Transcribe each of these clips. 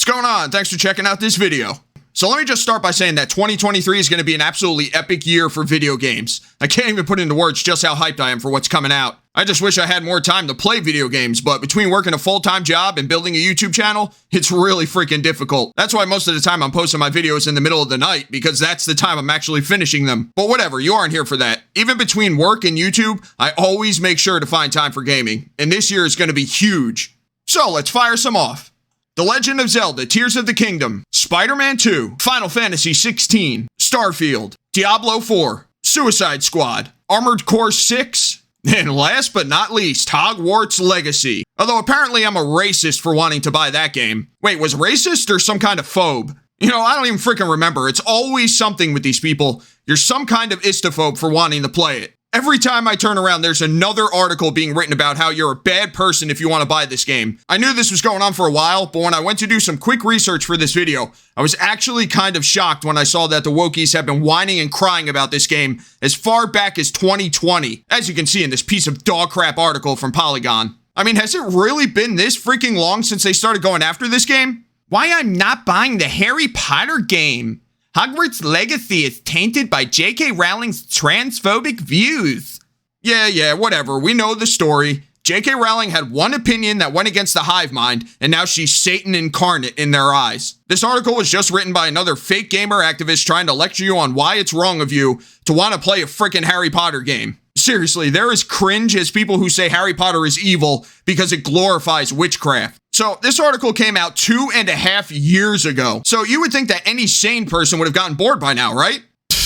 What's going on? Thanks for checking out this video. So let me just start by saying that 2023 is going to be an absolutely epic year for video games. I can't even put into words just how hyped I am for what's coming out. I just wish I had more time to play video games, but between working a full-time job and building a YouTube channel, it's really freaking difficult. That's why most of the time I'm posting my videos in the middle of the night, because that's the time I'm actually finishing them. But whatever, you aren't here for that. Even between work and YouTube, I always make sure to find time for gaming. And this year is going to be huge. So let's fire some off. The Legend of Zelda, Tears of the Kingdom, Spider-Man 2, Final Fantasy 16, Starfield, Diablo 4, Suicide Squad, Armored Core 6, and last but not least, Hogwarts Legacy. Although apparently I'm a racist for wanting to buy that game. Wait, was racist or some kind of phobe? You know, I don't even freaking remember. It's always something with these people. You're some kind of istophobe for wanting to play it. Every time I turn around, there's another article being written about how you're a bad person if you want to buy this game. I knew this was going on for a while, but when I went to do some quick research for this video, I was actually kind of shocked when I saw that the wokies have been whining and crying about this game as far back as 2020, as you can see in this piece of dog crap article from Polygon. I mean, has it really been this freaking long since they started going after this game? Why I'm not buying the Harry Potter game? Hogwarts Legacy is tainted by J.K. Rowling's transphobic views. Yeah, whatever. We know the story. J.K. Rowling had one opinion that went against the hive mind, and now she's Satan incarnate in their eyes. This article was just written by another fake gamer activist trying to lecture you on why it's wrong of you to want to play a frickin' Harry Potter game. Seriously, they're as cringe as people who say Harry Potter is evil because it glorifies witchcraft. So this article came out 2.5 years ago. So you would think that any sane person would have gotten bored by now, right?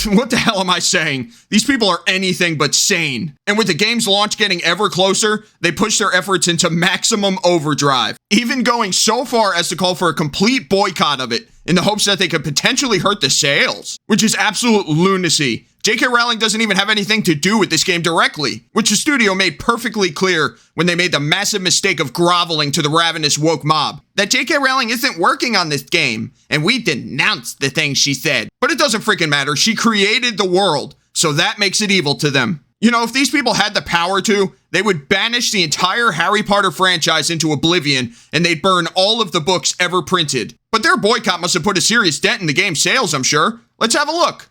What the hell am I saying? These people are anything but sane. And with the game's launch getting ever closer, they push their efforts into maximum overdrive, even going so far as to call for a complete boycott of it in the hopes that they could potentially hurt the sales, which is absolute lunacy. J.K. Rowling doesn't even have anything to do with this game directly, which the studio made perfectly clear when they made the massive mistake of groveling to the ravenous woke mob. That J.K. Rowling isn't working on this game, and we denounced the things she said. But it doesn't freaking matter. She created the world, so that makes it evil to them. You know, if these people had the power to, they would banish the entire Harry Potter franchise into oblivion, and they'd burn all of the books ever printed. But their boycott must have put a serious dent in the game's sales, I'm sure. Let's have a look.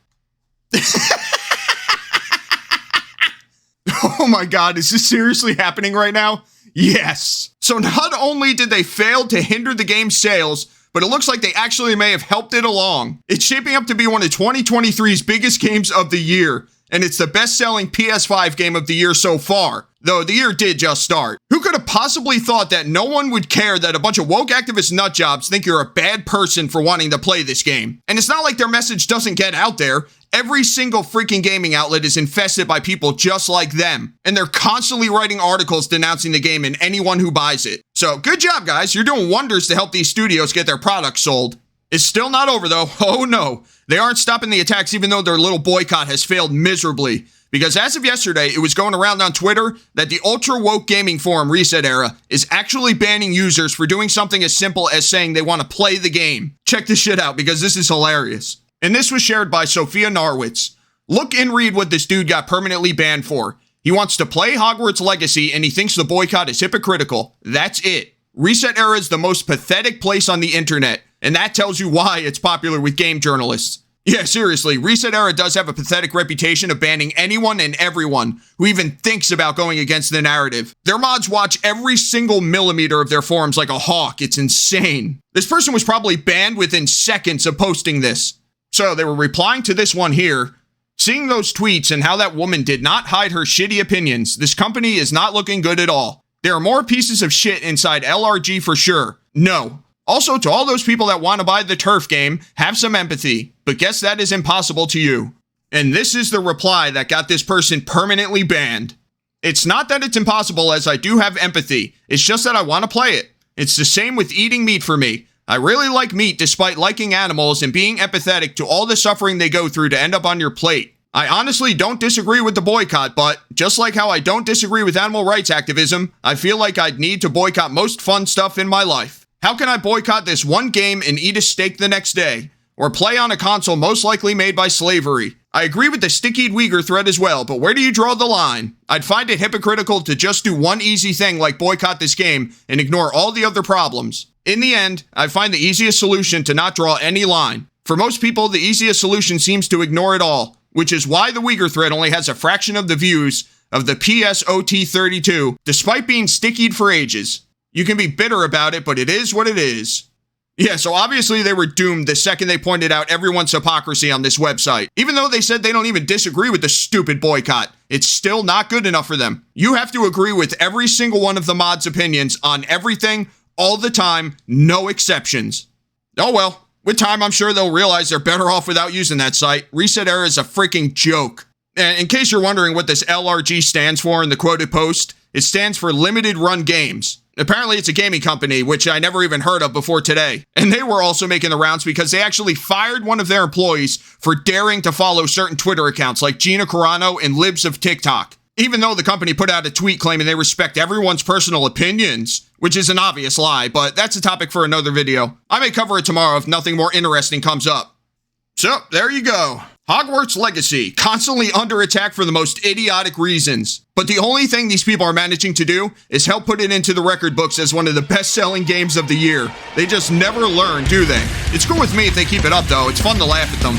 Oh my god, is this seriously happening right now? Yes. So not only did they fail to hinder the game's sales, but it looks like they actually may have helped it along. It's shaping up to be one of 2023's biggest games of the year, and it's the best-selling PS5 game of the year so far, though the year did just start. Who could have possibly thought that no one would care that a bunch of woke activist nutjobs think you're a bad person for wanting to play this game? And it's not like their message doesn't get out there. Every single freaking gaming outlet is infested by people just like them, and they're constantly writing articles denouncing the game and anyone who buys it. So good job, guys. You're doing wonders to help these studios get their products sold. It's still not over, though. Oh no. They aren't stopping the attacks even though their little boycott has failed miserably. Because as of yesterday, it was going around on Twitter that the ultra-woke gaming forum Resetera is actually banning users for doing something as simple as saying they want to play the game. Check this shit out because this is hilarious. And this was shared by Sophia Narwitz. Look and read what this dude got permanently banned for. He wants to play Hogwarts Legacy and he thinks the boycott is hypocritical. That's it. Resetera is the most pathetic place on the internet, and that tells you why it's popular with game journalists. Yeah, seriously, Resetera does have a pathetic reputation of banning anyone and everyone who even thinks about going against the narrative. Their mods watch every single millimeter of their forums like a hawk. It's insane. This person was probably banned within seconds of posting this. So they were replying to this one here. Seeing those tweets and how that woman did not hide her shitty opinions, this company is not looking good at all. There are more pieces of shit inside LRG for sure. No. Also, to all those people that want to buy the turf game, have some empathy, but guess that is impossible to you. And this is the reply that got this person permanently banned. It's not that it's impossible, as I do have empathy. It's just that I want to play it. It's the same with eating meat for me. I really like meat despite liking animals and being empathetic to all the suffering they go through to end up on your plate. I honestly don't disagree with the boycott, but just like how I don't disagree with animal rights activism, I feel like I'd need to boycott most fun stuff in my life. How can I boycott this one game and eat a steak the next day? Or play on a console most likely made by slavery? I agree with the stickied Uyghur thread as well, but where do you draw the line? I'd find it hypocritical to just do one easy thing like boycott this game and ignore all the other problems. In the end, I find the easiest solution to not draw any line. For most people, the easiest solution seems to ignore it all, which is why the Uyghur thread only has a fraction of the views of the PSOT32, despite being stickied for ages. You can be bitter about it, but it is what it is. Yeah, so obviously they were doomed the second they pointed out everyone's hypocrisy on this website. Even though they said they don't even disagree with the stupid boycott, it's still not good enough for them. You have to agree with every single one of the mods' opinions on everything, all the time, no exceptions. Oh well, with time I'm sure they'll realize they're better off without using that site. Resetera is a freaking joke. And in case you're wondering what this LRG stands for in the quoted post, it stands for Limited Run Games. Apparently it's a gaming company, which I never even heard of before today. And they were also making the rounds because they actually fired one of their employees for daring to follow certain Twitter accounts like Gina Carano and Libs of TikTok. Even though the company put out a tweet claiming they respect everyone's personal opinions, which is an obvious lie, but that's a topic for another video. I may cover it tomorrow if nothing more interesting comes up. So, there you go. Hogwarts Legacy, constantly under attack for the most idiotic reasons. But the only thing these people are managing to do is help put it into the record books as one of the best-selling games of the year. They just never learn, do they? It's cool with me if they keep it up, though. It's fun to laugh at them.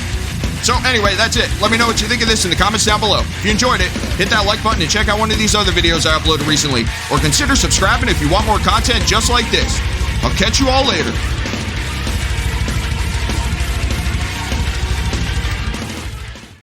So anyway, that's it. Let me know what you think of this in the comments down below. If you enjoyed it, hit that like button and check out one of these other videos I uploaded recently. Or consider subscribing if you want more content just like this. I'll catch you all later.